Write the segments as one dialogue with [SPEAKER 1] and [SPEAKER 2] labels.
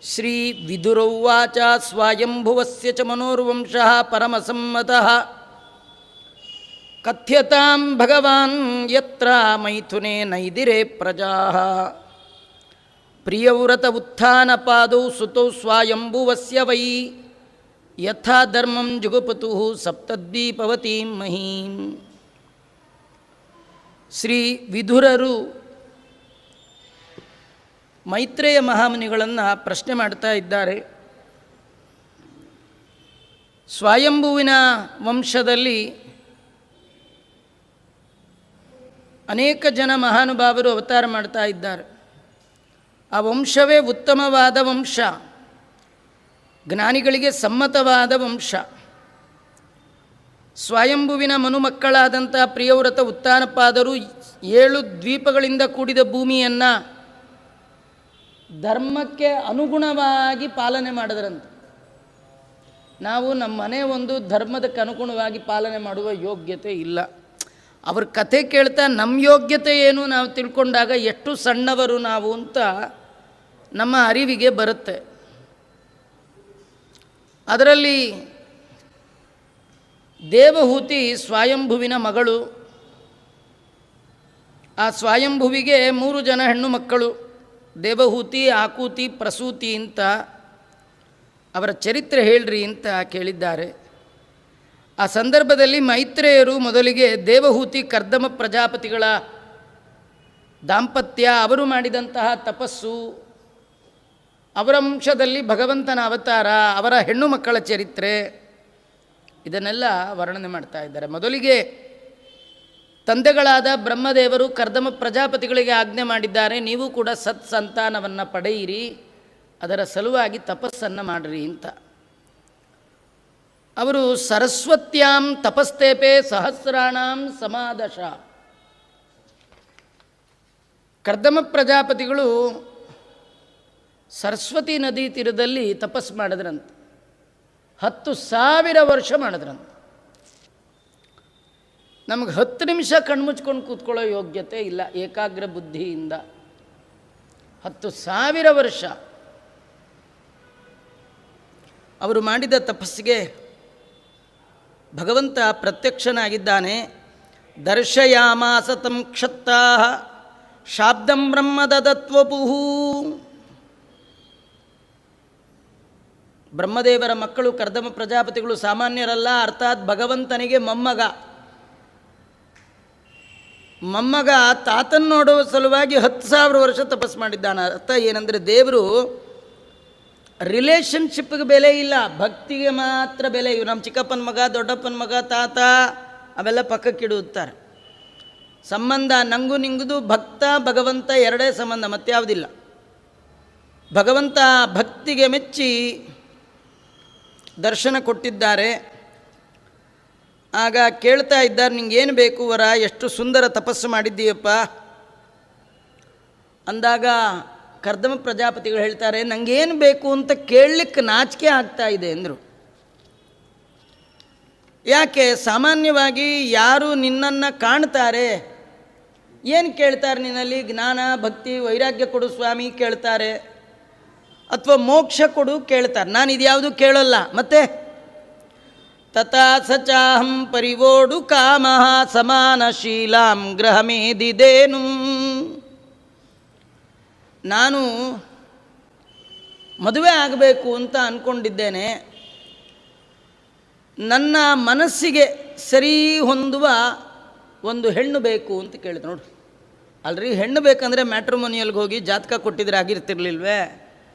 [SPEAKER 1] ಶ್ರೀ ವಿದುರೌವಾಚ ಸ್ವಯಂಭುವಸ್ಯ ಚ ಮನೋರ್ವಂಶಃ ಪರಮಸಮ್ಮತಃ ಕಥ್ಯತಾಂ ಭಗವಾನ್ ಯತ್ರ ಮೈಥುನೇ ನೈದಿರೇ ಪ್ರಜಾಃ ಪ್ರಿಯವ್ರತ ಉತ್ಥಾನಪಾದೌ ಸುತೌ ಸ್ವಯಂಭುವಸ್ಯ ವೈ ಯಥಾ ಧರ್ಮಂ ಜುಗುಪತುಃ ಸಪ್ತದ್ವೀಪವತೀಂ ಮಹೀಂ. ಶ್ರೀ ವಿದುರರು ಮೈತ್ರೇಯ ಮಹಾಮುನಿಗಳನ್ನು ಪ್ರಶ್ನೆ ಮಾಡ್ತಾ ಇದ್ದಾರೆ. ಸ್ವಯಂಭುವಿನ ವಂಶದಲ್ಲಿ ಅನೇಕ ಜನ ಮಹಾನುಭಾವರು ಅವತಾರ ಮಾಡ್ತಾ ಇದ್ದಾರೆ. ಆ ವಂಶವೇ ಉತ್ತಮವಾದ ವಂಶ, ಜ್ಞಾನಿಗಳಿಗೆ ಸಮ್ಮತವಾದ ವಂಶ. ಸ್ವಯಂಭುವಿನ ಮನುಮಕ್ಕಳಾದಂಥ ಪ್ರಿಯವ್ರತ ಉತ್ಥಾನಪಾದರು 7 ದ್ವೀಪಗಳಿಂದ ಕೂಡಿದ ಭೂಮಿಯನ್ನು ಧರ್ಮಕ್ಕೆ ಅನುಗುಣವಾಗಿ ಪಾಲನೆ ಮಾಡಿದ್ರಂತೆ. ನಾವು ನಮ್ಮ ಮನೆ ಒಂದು ಧರ್ಮದಕ್ಕೆ ಅನುಗುಣವಾಗಿ ಪಾಲನೆ ಮಾಡುವ ಯೋಗ್ಯತೆ ಇಲ್ಲ. ಅವ್ರ ಕಥೆ ಕೇಳ್ತಾ ನಮ್ಮ ಯೋಗ್ಯತೆ ಏನು ನಾವು ತಿಳ್ಕೊಂಡಾಗ ಎಷ್ಟು ಸಣ್ಣವರು ನಾವು ಅಂತ ನಮ್ಮ ಅರಿವಿಗೆ ಬರುತ್ತೆ. ಅದರಲ್ಲಿ ದೇವಹೂತಿ ಸ್ವಯಂಭುವಿನ ಮಗಳು. ಆ ಸ್ವಯಂಭುವಿಗೆ 3 ಜನ ಹೆಣ್ಣು ಮಕ್ಕಳು, ದೇವಹೂತಿ, ಆಕೂತಿ, ಪ್ರಸೂತಿ ಅಂತ. ಅವರ ಚರಿತ್ರೆ ಹೇಳ್ರಿ ಅಂತ ಕೇಳಿದ್ದಾರೆ. ಆ ಸಂದರ್ಭದಲ್ಲಿ ಮೈತ್ರೇಯರು ಮೊದಲಿಗೆ ದೇವಹೂತಿ ಕರ್ದಮ ಪ್ರಜಾಪತಿಗಳ ದಾಂಪತ್ಯ, ಅವರು ಮಾಡಿದಂತಹ ತಪಸ್ಸು, ಅವರ ವಂಶದಲ್ಲಿ ಭಗವಂತನ ಅವತಾರ, ಅವರ ಹೆಣ್ಣು ಮಕ್ಕಳ ಚರಿತ್ರೆ, ಇದನ್ನೆಲ್ಲ ವರ್ಣನೆ ಮಾಡ್ತಾ ಇದ್ದಾರೆ. ಮೊದಲಿಗೆ ತಂದೆಗಳಾದ ಬ್ರಹ್ಮದೇವರು ಕರ್ದಮ ಪ್ರಜಾಪತಿಗಳಿಗೆ ಆಜ್ಞೆ ಮಾಡಿದ್ದಾರೆ, ನೀವು ಕೂಡ ಸತ್ ಸಂತಾನವನ್ನು ಪಡೆಯಿರಿ, ಅದರ ಸಲುವಾಗಿ ತಪಸ್ಸನ್ನು ಮಾಡಿರಿ ಅಂತ. ಅವರು ಸರಸ್ವತ್ಯಾಂ ತಪಸ್ತೇಪೆ ಸಹಸ್ರಾಣಾಂ ಸಮಾದಶ. ಕರ್ದಮ ಪ್ರಜಾಪತಿಗಳು ಸರಸ್ವತಿ ನದಿ ತೀರದಲ್ಲಿ ತಪಸ್ಸು ಮಾಡಿದ್ರಂತೆ. 10,000 ವರ್ಷ ಮಾಡಿದ್ರಂತೆ. ನಮಗೆ 10 ನಿಮಿಷ ಕಣ್ಮುಚ್ಕೊಂಡು ಕೂತ್ಕೊಳ್ಳೋ ಯೋಗ್ಯತೆ ಇಲ್ಲ ಏಕಾಗ್ರ ಬುದ್ಧಿಯಿಂದ. 10,000 ವರ್ಷ ಅವರು ಮಾಡಿದ ತಪಸ್ಸಿಗೆ ಭಗವಂತ ಪ್ರತ್ಯಕ್ಷನಾಗಿದ್ದಾನೆ. ದರ್ಶಯಾಮಾಸ ತಂ ಕ್ಷತ್ತಾಃ ಶಾಬ್ದಂ ಬ್ರಹ್ಮ ದದತ್ವಪುಃ. ಬ್ರಹ್ಮದೇವರ ಮಕ್ಕಳು ಕರ್ದಮ ಪ್ರಜಾಪತಿಗಳು ಸಾಮಾನ್ಯರಲ್ಲ, ಅರ್ಥಾತ್ ಭಗವಂತನಿಗೆ ಮೊಮ್ಮಗ. ತಾತನ್ನು ನೋಡುವ ಸಲುವಾಗಿ 10,000 ವರ್ಷ ತಪಸ್ಸು ಮಾಡಿದ್ದಾನೆ. ಅರ್ಥ ಏನಂದರೆ ದೇವರು ರಿಲೇಷನ್ಶಿಪ್ಗೆ ಬೆಲೆ ಇಲ್ಲ, ಭಕ್ತಿಗೆ ಮಾತ್ರ ಬೆಲೆ. ಇವು ನಮ್ಮ ಚಿಕ್ಕಪ್ಪನ ಮಗ, ದೊಡ್ಡಪ್ಪನ ಮಗ, ತಾತ ಅವೆಲ್ಲ ಪಕ್ಕಕ್ಕಿಡುತ್ತಾರೆ. ಸಂಬಂಧ ನಂಗೂ ನಿಂಗುದು ಭಕ್ತ ಭಗವಂತ ಎರಡೇ ಸಂಬಂಧ, ಮತ್ಯಾವುದಿಲ್ಲ. ಭಗವಂತ ಭಕ್ತಿಗೆ ಮೆಚ್ಚಿ ದರ್ಶನ ಕೊಟ್ಟಿದ್ದಾರೆ. ಆಗ ಕೇಳ್ತಾ ಇದ್ದಾರೆ, ನಿಂಗೇನು ಬೇಕು ವರ, ಎಷ್ಟು ಸುಂದರ ತಪಸ್ಸು ಮಾಡಿದ್ದೀಯಪ್ಪ ಅಂದಾಗ ಕರ್ದಮ ಪ್ರಜಾಪತಿಗಳು ಹೇಳ್ತಾರೆ, ನನಗೇನು ಬೇಕು ಅಂತ ಕೇಳಲಿಕ್ಕೆ ನಾಚಿಕೆ ಆಗ್ತಾ ಇದೆ ಅಂದರು. ಯಾಕೆ? ಸಾಮಾನ್ಯವಾಗಿ ಯಾರು ನಿನ್ನನ್ನು ಕಾಣ್ತಾರೆ ಏನು ಕೇಳ್ತಾರೆ? ನಿನ್ನಲ್ಲಿ ಜ್ಞಾನ, ಭಕ್ತಿ, ವೈರಾಗ್ಯ ಕೊಡು ಸ್ವಾಮಿ ಕೇಳ್ತಾರೆ, ಅಥವಾ ಮೋಕ್ಷ ಕೊಡು ಕೇಳ್ತಾರೆ. ನಾನು ಇದ್ಯಾವುದು ಕೇಳೋಲ್ಲ. ಮತ್ತೆ ತಥಾ ಸಚಾಹಂ ಪರಿವೋಡು ಕಾಮಃ ಸಮಾನಶೀಲಾಂ ಗ್ರಹಮೇದಿದೇನು. ನಾನು ಮದುವೆ ಆಗಬೇಕು ಅಂತ ಅಂದ್ಕೊಂಡಿದ್ದೇನೆ, ನನ್ನ ಮನಸ್ಸಿಗೆ ಸರಿ ಹೊಂದುವ ಒಂದು ಹೆಣ್ಣು ಬೇಕು ಅಂತ ಕೇಳಿದೆ. ನೋಡಿ, ಅಲ್ರಿ ಹೆಣ್ಣು ಬೇಕಂದರೆ ಮ್ಯಾಟ್ರಿಮೋನಿಯಲ್ಗೆ ಹೋಗಿ ಜಾತಕ ಕೊಟ್ಟಿದ್ರೆ ಆಗಿರ್ತಿರ್ಲಿಲ್ವೇ?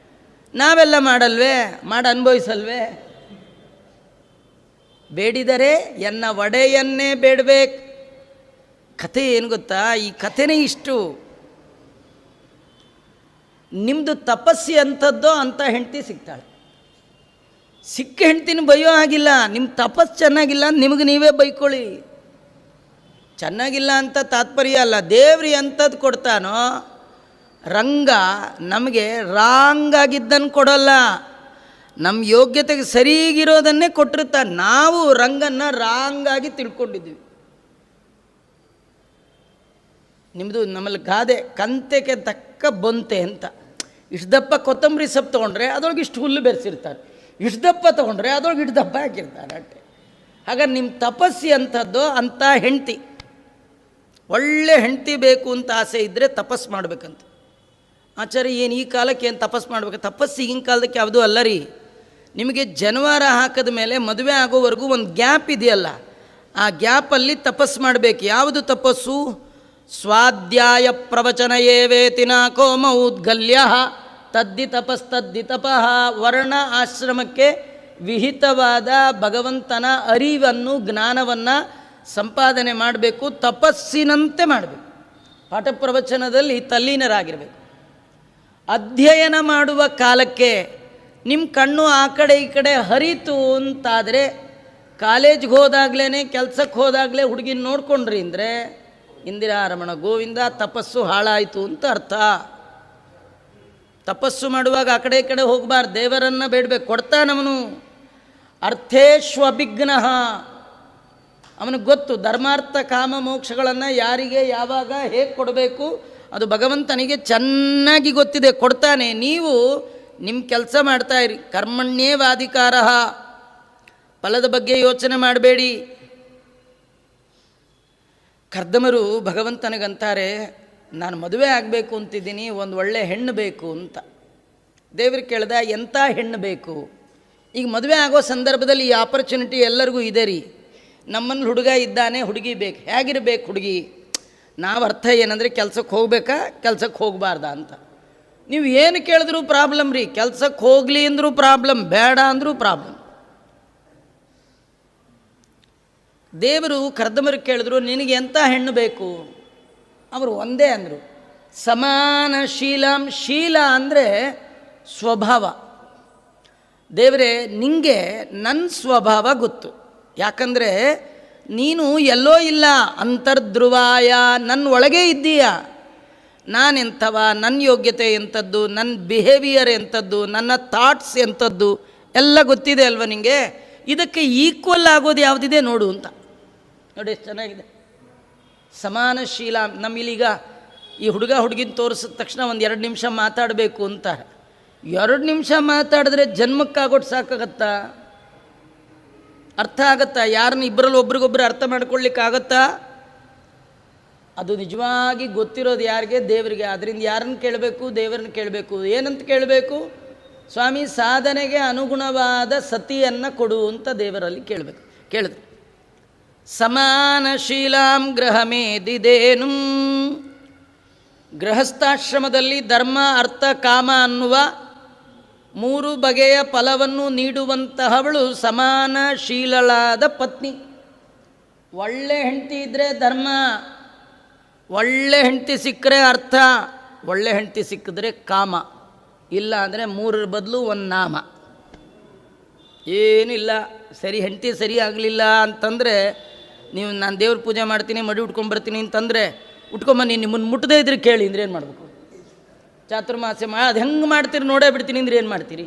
[SPEAKER 1] ನಾವೆಲ್ಲ ಮಾಡಲ್ವೇ? ಮಾಡಿ ಅನುಭವಿಸಲ್ವೇ? ಬೇಡಿದರೆ ಎನ್ನ ಒಡೆಯನ್ನೇ ಬೇಡಬೇಕು. ಕಥೆ ಏನು ಗೊತ್ತಾ? ಈ ಕಥೆನೇ ಇಷ್ಟು. ನಿಮ್ಮದು ತಪಸ್ಸಿ ಅಂಥದ್ದೋ ಅಂಥ ಹೆಂಡ್ತಿ ಸಿಗ್ತಾಳೆ. ಸಿಕ್ಕ ಹೆಂಡ್ತಿನ ಬೈಯೋ ಆಗಿಲ್ಲ. ನಿಮ್ಮ ತಪಸ್ಸು ಚೆನ್ನಾಗಿಲ್ಲ, ನಿಮಗೆ ನೀವೇ ಬೈಕೊಳ್ಳಿ. ಚೆನ್ನಾಗಿಲ್ಲ ಅಂತ ತಾತ್ಪರ್ಯ ಅಲ್ಲ, ದೇವ್ರಿ ಅಂಥದ್ದು ಕೊಡ್ತಾನೋ. ರಂಗ ನಮಗೆ ರಾಂಗಾಗಿದ್ದನ್ನು ಕೊಡೋಲ್ಲ, ನಮ್ಮ ಯೋಗ್ಯತೆಗೆ ಸರಿಗಿರೋದನ್ನೇ ಕೊಟ್ಟಿರ್ತಾನೆ. ನಾವು ರಂಗನ್ನು ರಾಂಗಾಗಿ ತಿಳ್ಕೊಂಡಿದ್ವಿ. ನಿಮ್ಮದು ನಮ್ಮಲ್ಲಿ ಗಾದೆ, ಕಂತೆಗೆ ತಕ್ಕ ಬೊಂತೆ ಅಂತ. ಇಷ್ಟು ದಪ್ಪ ಕೊತ್ತಂಬರಿ ಸೊಪ್ಪು ತೊಗೊಂಡ್ರೆ ಅದ್ರೊಳಗೆ ಇಷ್ಟು ಹುಲ್ಲು ಬೆರೆಸಿರ್ತಾರೆ, ಇಷ್ಟು ದಪ್ಪ ತೊಗೊಂಡ್ರೆ ಅದ್ರೊಳಗೆ ಇಷ್ಟು ದಪ್ಪ ಹಾಕಿರ್ತಾರೆ ಅಷ್ಟೆ. ಹಾಗಾದ್ರೆ ನಿಮ್ಮ ತಪಸ್ಸಿ ಅಂಥದ್ದು ಅಂಥ ಹೆಂಡತಿ, ಒಳ್ಳೆ ಹೆಂಡತಿ ಬೇಕು ಅಂತ ಆಸೆ ಇದ್ದರೆ ತಪಸ್ಸು ಮಾಡಬೇಕಂತ. ಆಚಾರ್ಯ ಏನು ಈ ಕಾಲಕ್ಕೆ ಏನು ತಪಸ್ಸು ಮಾಡ್ಬೇಕು? ತಪಸ್ಸು ಈಗಿನ ಕಾಲದಕ್ಕೆ ಯಾವುದೂ ಅಲ್ಲ ರೀ. ನಿಮಗೆ ಜನವಾರ ಹಾಕಿದ ಮೇಲೆ ಮದುವೆ ಆಗೋವರೆಗೂ ಒಂದು ಗ್ಯಾಪ್ ಇದೆಯಲ್ಲ, ಆ ಗ್ಯಾಪಲ್ಲಿ ತಪಸ್ಸು ಮಾಡಬೇಕು. ಯಾವುದು ತಪಸ್ಸು? ಸ್ವಾಧ್ಯಾಯ ಪ್ರವಚನ ಏವೇತಿನ ಕೋಮೌದ್ಗಲ್ಯ ತದ್ದಿ ತಪಸ್ತದ್ದಿ ತಪಃ. ವರ್ಣ ಆಶ್ರಮಕ್ಕೆ ವಿಹಿತವಾದ ಭಗವಂತನ ಅರಿವನ್ನು ಜ್ಞಾನವನ್ನು ಸಂಪಾದನೆ ಮಾಡಬೇಕು, ತಪಸ್ಸಿನಂತೆ ಮಾಡಬೇಕು. ಪಾಠ ಪ್ರವಚನದಲ್ಲಿ ತಲ್ಲೀನರಾಗಿರಬೇಕು. ಅಧ್ಯಯನ ಮಾಡುವ ಕಾಲಕ್ಕೆ ನಿಮ್ಮ ಕಣ್ಣು ಆ ಕಡೆ ಈ ಕಡೆ ಹರಿತು ಅಂತಾದರೆ, ಕಾಲೇಜ್ಗೆ ಹೋದಾಗಲೇ ಕೆಲಸಕ್ಕೆ ಹೋದಾಗಲೇ ಹುಡುಗಿನ ನೋಡ್ಕೊಂಡ್ರಿ ಅಂದರೆ ಇಂದಿರಾ ರಮಣ ಗೋವಿಂದ ತಪಸ್ಸು ಹಾಳಾಯಿತು ಅಂತ ಅರ್ಥ. ತಪಸ್ಸು ಮಾಡುವಾಗ ಆ ಕಡೆ ಈ ಕಡೆ ಹೋಗಬಾರ್ದು, ದೇವರನ್ನು ಬೇಡಬೇಕು. ಕೊಡ್ತಾನವನು. ಅರ್ಥೇಶ್ವಭಿಘ್ನ, ಅವನಿಗೆ ಗೊತ್ತು ಧರ್ಮಾರ್ಥ ಕಾಮ ಮೋಕ್ಷಗಳನ್ನು ಯಾರಿಗೆ ಯಾವಾಗ ಹೇಗೆ ಕೊಡಬೇಕು, ಅದು ಭಗವಂತನಿಗೆ ಚೆನ್ನಾಗಿ ಗೊತ್ತಿದೆ, ಕೊಡ್ತಾನೆ. ನೀವು ನಿಮ್ಮ ಕೆಲಸ ಮಾಡ್ತಾಯಿರಿ. ಕರ್ಮಣ್ಯೇವಾಧಿಕಾರ, ಫಲದ ಬಗ್ಗೆ ಯೋಚನೆ ಮಾಡಬೇಡಿ. ಕರ್ದಮರು ಭಗವಂತನಿಗಂತಾರೆ, ನಾನು ಮದುವೆ ಆಗಬೇಕು ಅಂತಿದ್ದೀನಿ, ಒಂದು ಒಳ್ಳೆ ಹೆಣ್ಣು ಬೇಕು ಅಂತ. ದೇವರು ಕೇಳ್ದ, ಎಂಥ ಹೆಣ್ಣು ಬೇಕು? ಈಗ ಮದುವೆ ಆಗೋ ಸಂದರ್ಭದಲ್ಲಿ ಈ ಆಪರ್ಚುನಿಟಿ ಎಲ್ಲರಿಗೂ ಇದೆ ರೀ. ನಮ್ಮಲ್ಲಿ ಹುಡುಗ ಇದ್ದಾನೆ, ಹುಡುಗಿ ಬೇಕು. ಹೇಗಿರಬೇಕು ಹುಡುಗಿ? ನಾವು ಅರ್ಥ ಏನಂದರೆ ಕೆಲಸಕ್ಕೆ ಹೋಗ್ಬೇಕಾ ಕೆಲಸಕ್ಕೆ ಹೋಗಬಾರ್ದಾ ಅಂತ. ನೀವು ಏನು ಕೇಳಿದ್ರೂ ಪ್ರಾಬ್ಲಮ್ ರೀ. ಕೆಲಸಕ್ಕೆ ಹೋಗಲಿ ಅಂದರೂ ಪ್ರಾಬ್ಲಮ್, ಬೇಡ ಅಂದರೂ ಪ್ರಾಬ್ಲಮ್. ದೇವರು ಕರ್ದಮರಿಗೆ ಕೇಳಿದ್ರು, ನಿನಗೆ ಎಂಥ ಹೆಣ್ಣು ಬೇಕು? ಅವರು ಒಂದೇ ಅಂದರು, ಸಮಾನ ಶೀಲಾಂ. ಶೀಲ ಅಂದರೆ ಸ್ವಭಾವ. ದೇವರೇ, ನಿಂಗೆ ನನ್ನ ಸ್ವಭಾವ ಗೊತ್ತು. ಯಾಕಂದರೆ ನೀನು ಎಲ್ಲೋ ಇಲ್ಲ, ಅಂತರ್ಧ್ರುವಾಯ, ನನ್ನ ಒಳಗೆ ಇದ್ದೀಯ. ನಾನೆಂಥವ, ನನ್ನ ಯೋಗ್ಯತೆ ಎಂಥದ್ದು, ನನ್ನ ಬಿಹೇವಿಯರ್ ಎಂಥದ್ದು, ನನ್ನ ಥಾಟ್ಸ್ ಎಂಥದ್ದು ಎಲ್ಲ ಗೊತ್ತಿದೆ ಅಲ್ವ ನಿನಗೆ. ಇದಕ್ಕೆ ಈಕ್ವಲ್ ಆಗೋದು ಯಾವುದಿದೆ ನೋಡು ಅಂತ. ನೋಡಿ ಎಷ್ಟು ಚೆನ್ನಾಗಿದೆ. ಸಮಾನಶೀಲ. ನಮ್ಮಿಲೀಗ ಈ ಹುಡುಗ ಹುಡುಗಿನ ತೋರಿಸಿದ ತಕ್ಷಣ ಒಂದು 2 ನಿಮಿಷ ಮಾತಾಡಬೇಕು ಅಂತ. 2 ನಿಮಿಷ ಮಾತಾಡಿದ್ರೆ ಜನ್ಮಕ್ಕಾಗೋಟ್ಟು ಸಾಕಾಗತ್ತಾ? ಅರ್ಥ ಆಗತ್ತಾ? ಯಾರನ್ನ ಇಬ್ಬರಲ್ಲಿ ಒಬ್ರಿಗೊಬ್ರು ಅರ್ಥ ಮಾಡ್ಕೊಳ್ಳಿಕ್ಕಾಗತ್ತಾ? ಅದು ನಿಜವಾಗಿ ಗೊತ್ತಿರೋದು ಯಾರಿಗೆ? ದೇವರಿಗೆ. ಅದರಿಂದ ಯಾರನ್ನು ಕೇಳಬೇಕು? ದೇವರನ್ನು ಕೇಳಬೇಕು. ಏನಂತ ಕೇಳಬೇಕು? ಸ್ವಾಮಿ ಸಾಧನೆಗೆ ಅನುಗುಣವಾದ ಸತಿಯನ್ನು ಕೊಡು ಅಂತ ದೇವರಲ್ಲಿ ಕೇಳಬೇಕು. ಕೇಳಿದ್ರು, ಸಮಾನಶೀಲಾಂ ಗೃಹಮೇದಿದೇನು. ಗೃಹಸ್ಥಾಶ್ರಮದಲ್ಲಿ ಧರ್ಮ ಅರ್ಥ ಕಾಮ ಅನ್ನುವ 3 ಬಗೆಯ ಫಲವನ್ನು ನೀಡುವಂತಹವಳು ಸಮಾನಶೀಲಳಾದ ಪತ್ನಿ. ಒಳ್ಳೆ ಹೆಂಡತಿ ಇದ್ದರೆ ಧರ್ಮ, ಒಳ್ಳೆ ಹೆಂಡತಿ ಸಿಕ್ಕರೆ ಅರ್ಥ, ಒಳ್ಳೆ ಹೆಂಡತಿ ಸಿಕ್ಕಿದ್ರೆ ಕಾಮ, ಇಲ್ಲ ಅಂದರೆ 3 ಬದಲು 1 ನಾಮ. ಏನಿಲ್ಲ, ಸರಿ ಹೆಂಡತಿ ಸರಿ ಆಗಲಿಲ್ಲ ಅಂತಂದರೆ ನೀವು ನಾನು ದೇವ್ರ ಪೂಜೆ ಮಾಡ್ತೀನಿ, ಮಡಿ ಉಟ್ಕೊಂಡ್ಬರ್ತೀನಿ ಅಂತಂದರೆ ಉಟ್ಕೊಂಬನ್ನಿ, ನಿಮ್ಮನ್ನು ಮುಟ್ಟದೇ ಇದ್ರೆ ಕೇಳಿ ಅಂದ್ರೆ ಏನು ಮಾಡಬೇಕು? ಚಾತುರ್ಮಾಸ್ಯ ಅದು ಹೆಂಗೆ ಮಾಡ್ತೀರಿ ನೋಡೇ ಬಿಡ್ತೀನಿ ಅಂದ್ರೆ ಏನು ಮಾಡ್ತೀರಿ?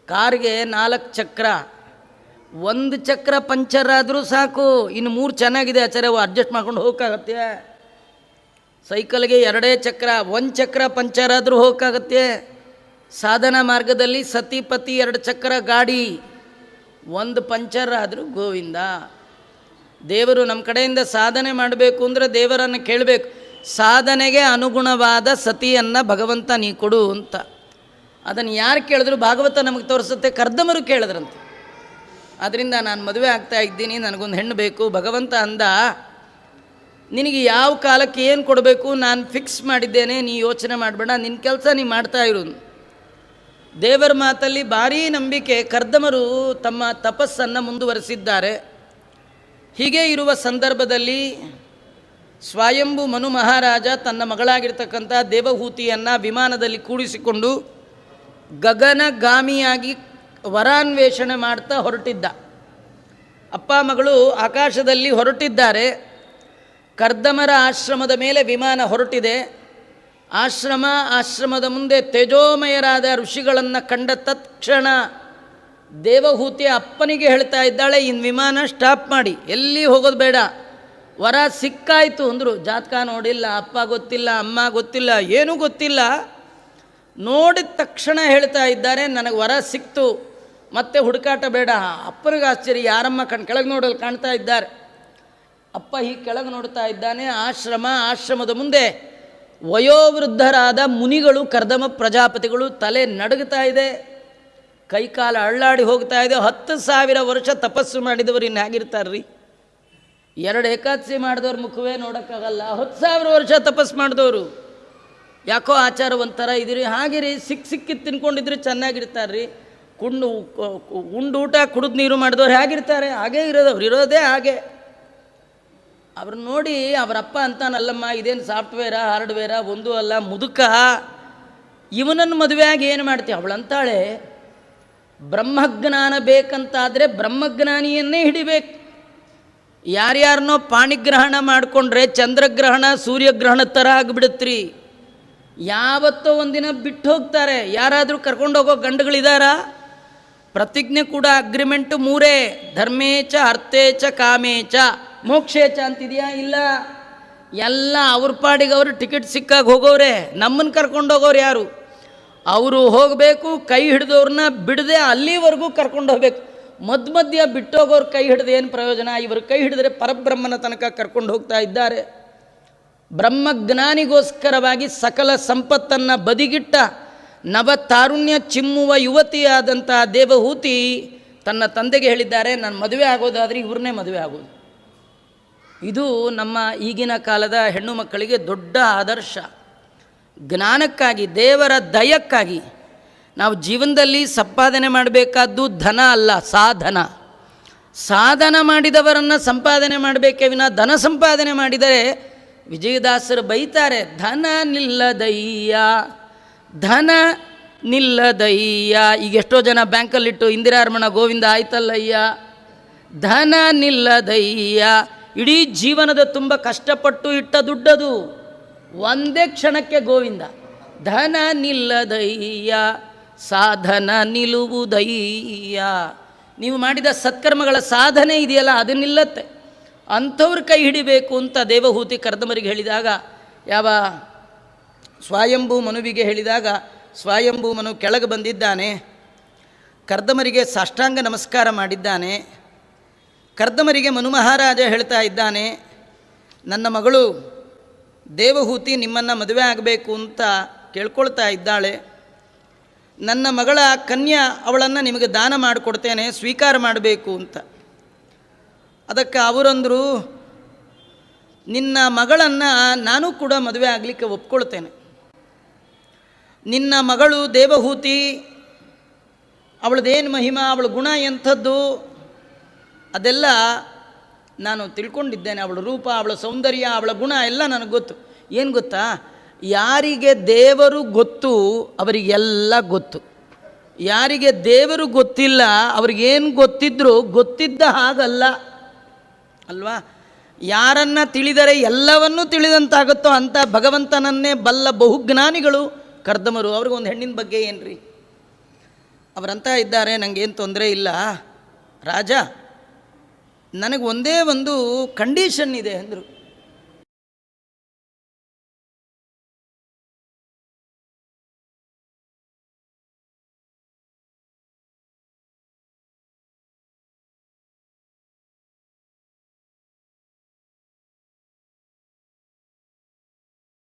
[SPEAKER 1] ಕಾರ್ಗೆ 4 ಚಕ್ರ, 1 ಚಕ್ರ ಪಂಚರ್ ಆದರೂ ಸಾಕು, ಇನ್ನು 3 ಚೆನ್ನಾಗಿದೆ ಆಚಾರ್ಯ ಅಡ್ಜಸ್ಟ್ ಮಾಡ್ಕೊಂಡು ಹೋಗೋಕ್ಕಾಗತ್ತೆ. ಸೈಕಲ್ಗೆ 2 ಚಕ್ರ, 1 ಚಕ್ರ ಪಂಚರ್ ಆದರೂ ಹೋಗೋಕ್ಕಾಗತ್ತೆ. ಸಾಧನಾ ಮಾರ್ಗದಲ್ಲಿ ಸತಿಪತಿ 2 ಚಕ್ರ ಗಾಡಿ, 1 ಪಂಚರ್ ಆದರೂ ಗೋವಿಂದ. ದೇವರು ನಮ್ಮ ಕಡೆಯಿಂದ ಸಾಧನೆ ಮಾಡಬೇಕು ಅಂದರೆ ದೇವರನ್ನು ಕೇಳಬೇಕು, ಸಾಧನೆಗೆ ಅನುಗುಣವಾದ ಸತಿಯನ್ನು ಭಗವಂತ ನೀ ಕೊಡು ಅಂತ. ಅದನ್ನು ಯಾರು ಕೇಳಿದ್ರು ಭಾಗವತ ನಮಗೆ ತೋರಿಸುತ್ತೆ. ಕರ್ದಮರು ಕೇಳಿದ್ರಂತೆ. ಆದ್ದರಿಂದ ನಾನು ಮದುವೆ ಆಗ್ತಾ ಇದ್ದೀನಿ, ನನಗೊಂದು ಹೆಣ್ಣು ಬೇಕು. ಭಗವಂತ ಅಂದ, ನಿನಗೆ ಯಾವ ಕಾಲಕ್ಕೆ ಏನು ಕೊಡಬೇಕು ನಾನು ಫಿಕ್ಸ್ ಮಾಡಿದ್ದೇನೆ, ನೀ ಯೋಚನೆ ಮಾಡಬೇಡ, ನಿನ್ನ ಕೆಲಸ ನೀ ಮಾಡ್ತಾ ಇರು. ದೇವರ ಮಾತಲ್ಲಿ ಭಾರೀ ನಂಬಿಕೆ. ಕರ್ದಮರು ತಮ್ಮ ತಪಸ್ಸನ್ನು ಮುಂದುವರೆಸಿದ್ದಾರೆ. ಹೀಗೆ ಇರುವ ಸಂದರ್ಭದಲ್ಲಿ ಸ್ವಯಂಭು ಮನು ಮಹಾರಾಜ ತನ್ನ ಮಗಳಾಗಿರ್ತಕ್ಕಂಥ ದೇವಹೂತಿಯನ್ನು ವಿಮಾನದಲ್ಲಿ ಕೂಡಿಸಿಕೊಂಡು ಗಗನಗಾಮಿಯಾಗಿ ವರಾನ್ವೇಷಣೆ ಮಾಡ್ತಾ ಹೊರಟಿದ್ದ. ಅಪ್ಪ ಮಗಳು ಆಕಾಶದಲ್ಲಿ ಹೊರಟಿದ್ದಾರೆ. ಕರ್ದಮರ ಆಶ್ರಮದ ಮೇಲೆ ವಿಮಾನ ಹೊರಟಿದೆ. ಆಶ್ರಮದ ಮುಂದೆ ತೇಜೋಮಯರಾದ ಋಷಿಗಳನ್ನು ಕಂಡ ತತ್ಕ್ಷಣ ದೇವಹೂತಿಯ ಅಪ್ಪನಿಗೆ ಹೇಳ್ತಾ ಇದ್ದಾಳೆ, ಇನ್ನು ವಿಮಾನ ಸ್ಟಾಪ್ ಮಾಡಿ, ಎಲ್ಲಿ ಹೋಗೋದು ಬೇಡ, ವರ ಸಿಕ್ಕಾಯಿತು ಅಂದರು. ಜಾತಕ ನೋಡಿಲ್ಲ, ಅಪ್ಪ ಗೊತ್ತಿಲ್ಲ, ಅಮ್ಮ ಗೊತ್ತಿಲ್ಲ, ಏನೂ ಗೊತ್ತಿಲ್ಲ. ನೋಡಿದ ತಕ್ಷಣ ಹೇಳ್ತಾ ಇದ್ದಾರೆ, ನನಗೆ ವರ ಸಿಕ್ತು, ಮತ್ತೆ ಹುಡುಕಾಟ ಬೇಡ. ಅಪ್ಪನಿಗೆ ಆಶ್ಚರ್ಯ, ಯಾರಮ್ಮ ಕೆಳಗೆ ನೋಡಲು ಕಾಣ್ತಾ ಇದ್ದಾರೆ. ಅಪ್ಪ ಹೀಗೆ ಕೆಳಗೆ ನೋಡ್ತಾ ಇದ್ದಾನೆ. ಆಶ್ರಮದ ಮುಂದೆ ವಯೋವೃದ್ಧರಾದ ಮುನಿಗಳು, ಕರ್ದಮ ಪ್ರಜಾಪತಿಗಳು, ತಲೆ ನಡುಗ್ತಾ ಇದೆ, ಕೈಕಾಲ ಅಳ್ಳಾಡಿ ಹೋಗ್ತಾ ಇದೆ. 10,000 ವರ್ಷ ತಪಸ್ಸು ಮಾಡಿದವರು ಇನ್ನು ಹೇಗಿರ್ತಾರ್ರಿ? 2 ಏಕಾದಶಿ ಮಾಡಿದವ್ರ ಮುಖವೇ ನೋಡೋಕ್ಕಾಗಲ್ಲ. 10,000 ವರ್ಷ ತಪಸ್ಸು ಮಾಡಿದವರು. ಯಾಕೋ ಆಚಾರ ಒಂಥರ ಇದ್ದೀರಿ, ಹಾಗೆ ರೀ, ಸಿಕ್ಕಿದ್ದು ತಿನ್ಕೊಂಡಿದ್ರೆ ಚೆನ್ನಾಗಿರ್ತಾರ್ರಿ. ಉಂಡು ಊಟ ಕುಡಿದು ನೀರು ಮಾಡಿದವ್ರು ಹೇಗಿರ್ತಾರೆ? ಹಾಗೇ ಇರೋದವ್ರು, ಇರೋದೇ ಹಾಗೆ. ಅವ್ರು ನೋಡಿ ಅವರಪ್ಪ ಅಂತಾನಲ್ಲಮ್ಮ, ಇದೇನು ಸಾಫ್ಟ್ವೇರಾ ಹಾರ್ಡ್ವೇರಾ ಒಂದೂ ಅಲ್ಲ, ಮುದುಕ, ಇವನನ್ನು ಮದುವೆಯಾಗಿ ಏನು ಮಾಡ್ತೀವಿ? ಅವಳಂತಾಳೆ, ಬ್ರಹ್ಮಜ್ಞಾನ ಬೇಕಂತಾದರೆ ಬ್ರಹ್ಮಜ್ಞಾನಿಯನ್ನೇ ಹಿಡಿಬೇಕು. ಯಾರ್ಯಾರನ್ನೋ ಪಾಣಿಗ್ರಹಣ ಮಾಡಿಕೊಂಡ್ರೆ ಚಂದ್ರಗ್ರಹಣ ಸೂರ್ಯಗ್ರಹಣ ಥರ ಆಗಿಬಿಡುತ್ತೀರಿ. ಯಾವತ್ತೋ ಒಂದಿನ ಬಿಟ್ಟು ಹೋಗ್ತಾರೆ. ಯಾರಾದರೂ ಕರ್ಕೊಂಡೋಗೋ ಗಂಡುಗಳಿದಾರಾ? ಪ್ರತಿಜ್ಞೆ ಕೂಡ ಅಗ್ರಿಮೆಂಟು 3: ಧರ್ಮೇಚ ಅರ್ಥೇಚ ಕಾಮೇಚ ಮೋಕ್ಷೇಚ ಅಂತಿದೆಯಾ? ಇಲ್ಲ. ಎಲ್ಲ ಅವ್ರ ಪಾಡಿಗೆ ಅವರು ಟಿಕೆಟ್ ಸಿಕ್ಕಾಗ ಹೋಗೋರೆ. ನಮ್ಮನ್ನು ಕರ್ಕೊಂಡೋಗೋರು ಯಾರು? ಅವರು ಹೋಗಬೇಕು, ಕೈ ಹಿಡಿದವ್ರನ್ನ ಬಿಡದೆ ಅಲ್ಲಿವರೆಗೂ ಕರ್ಕೊಂಡು ಹೋಗ್ಬೇಕು. ಮಧ್ಯ ಬಿಟ್ಟೋಗೋರು ಕೈ ಹಿಡಿದು ಏನು ಪ್ರಯೋಜನ? ಇವರು ಕೈ ಹಿಡಿದ್ರೆ ಪರಬ್ರಹ್ಮನ ತನಕ ಕರ್ಕೊಂಡು ಹೋಗ್ತಾ ಇದ್ದಾರೆ. ಬ್ರಹ್ಮಜ್ಞಾನಿಗೋಸ್ಕರವಾಗಿ ಸಕಲ ಸಂಪತ್ತನ್ನು ಬದಿಗಿಟ್ಟ ನವತಾರುಣ್ಯ ಚಿಮ್ಮುವ ಯುವತಿಯಾದಂಥ ದೇವಹೂತಿ ತನ್ನ ತಂದೆಗೆ ಹೇಳಿದ್ದಾರೆ, ನಾನು ಮದುವೆ ಆಗೋದಾದರೆ ಇವ್ರನ್ನೇ ಮದುವೆ ಆಗೋದು. ಇದು ನಮ್ಮ ಈಗಿನ ಕಾಲದ ಹೆಣ್ಣು ಮಕ್ಕಳಿಗೆ ದೊಡ್ಡ ಆದರ್ಶ. ಜ್ಞಾನಕ್ಕಾಗಿ, ದೇವರ ದಯಕ್ಕಾಗಿ ನಾವು ಜೀವನದಲ್ಲಿ ಸಂಪಾದನೆ ಮಾಡಬೇಕಾದ್ದು ಧನ ಅಲ್ಲ, ಸಾಧನ. ಸಾಧನ ಮಾಡಿದವರನ್ನು ಸಂಪಾದನೆ ಮಾಡಬೇಕೇ ವಿನ ಧನ ಸಂಪಾದನೆ ಮಾಡಿದರೆ ವಿಜಯದಾಸರು ಬೈತಾರೆ, ಧನ ನಿಲ್ಲದಯ್ಯ, ಧನ ನಿಲ್ಲದಯ್ಯ. ಈಗ ಎಷ್ಟೋ ಜನ ಬ್ಯಾಂಕಲ್ಲಿಟ್ಟು ಇಂದಿರಾರಮಣ ಗೋವಿಂದ ಆಯ್ತಲ್ಲಯ್ಯ, ಧನ ನಿಲ್ಲದಯ್ಯ. ಇಡೀ ಜೀವನದ ತುಂಬ ಕಷ್ಟಪಟ್ಟು ಇಟ್ಟ ದುಡ್ಡದು, ಒಂದೇ ಕ್ಷಣಕ್ಕೆ ಗೋವಿಂದ. ಧನ ನಿಲ್ಲದಯ್ಯ, ಸಾಧನ ನಿಲ್ಲುವುದಯ್ಯ. ನೀವು ಮಾಡಿದ ಸತ್ಕರ್ಮಗಳ ಸಾಧನೆ ಇದೆಯಲ್ಲ, ಅದು ನಿಲ್ಲತ್ತೆ. ಅಂಥವ್ರ ಕೈ ಹಿಡಿಬೇಕು ಅಂತ ದೇವಹೂತಿ ಕರ್ದಮರಿಗೆ ಹೇಳಿದಾಗ, ಯಾವ ಸ್ವಯಂಭೂ ಮನುವಿಗೆ ಹೇಳಿದಾಗ, ಸ್ವಯಂಭೂ ಮನು ಕೆಳಗೆ ಬಂದಿದ್ದಾನೆ, ಕರ್ದಮರಿಗೆ ಸಾಷ್ಟಾಂಗ ನಮಸ್ಕಾರ ಮಾಡಿದ್ದಾನೆ. ಕರ್ದಮರಿಗೆ ಮನು ಮಹಾರಾಜ ಹೇಳ್ತಾ ಇದ್ದಾನೆ, ನನ್ನ ಮಗಳು ದೇವಹೂತಿ ನಿಮ್ಮನ್ನು ಮದುವೆ ಆಗಬೇಕು ಅಂತ ಕೇಳ್ಕೊಳ್ತಾ ಇದ್ದಾಳೆ. ನನ್ನ ಮಗಳ ಕನ್ಯಾ, ಅವಳನ್ನು ನಿಮಗೆ ದಾನ ಮಾಡಿಕೊಡ್ತೇನೆ, ಸ್ವೀಕಾರ ಮಾಡಬೇಕು ಅಂತ. ಅದಕ್ಕೆ ಅವರಂದರು, ನಿನ್ನ ಮಗಳನ್ನು ನಾನು ಕೂಡ ಮದುವೆ ಆಗಲಿಕ್ಕೆ ಒಪ್ಕೊಳ್ತೇನೆ. ನಿನ್ನ ಮಗಳು ದೇವಹೂತಿ, ಅವಳದೇನು ಮಹಿಮಾ, ಅವಳ ಗುಣ ಎಂಥದ್ದು ಅದೆಲ್ಲ ನಾನು ತಿಳ್ಕೊಂಡಿದ್ದೇನೆ. ಅವಳ ರೂಪ, ಅವಳ ಸೌಂದರ್ಯ, ಅವಳ ಗುಣ ಎಲ್ಲ ನನಗೆ ಗೊತ್ತು. ಏನು ಗೊತ್ತಾ? ಯಾರಿಗೆ ದೇವರು ಗೊತ್ತು ಅವರಿಗೆಲ್ಲ ಗೊತ್ತು. ಯಾರಿಗೆ ದೇವರು ಗೊತ್ತಿಲ್ಲ ಅವ್ರಿಗೇನು ಗೊತ್ತಿದ್ರೂ ಗೊತ್ತಿದ್ದ ಹಾಗಲ್ಲ ಅಲ್ವಾ? ಯಾರನ್ನ ತಿಳಿದರೆ ಎಲ್ಲವನ್ನೂ ತಿಳಿದಂತಾಗುತ್ತೋ ಅಂಥ ಭಗವಂತನನ್ನೇ ಬಲ್ಲ ಬಹುಜ್ಞಾನಿಗಳು ಕರ್ದಮರು. ಅವ್ರಿಗೊಂದು ಹೆಣ್ಣಿನ ಬಗ್ಗೆ ಏನ್ರಿ? ಅವರಂತ ಇದ್ದಾರೆ, ನನಗೇನು ತೊಂದರೆ ಇಲ್ಲ ರಾಜ, ನನಗೆ ಒಂದೇ ಒಂದು ಕಂಡೀಷನ್ ಇದೆ ಅಂದರು.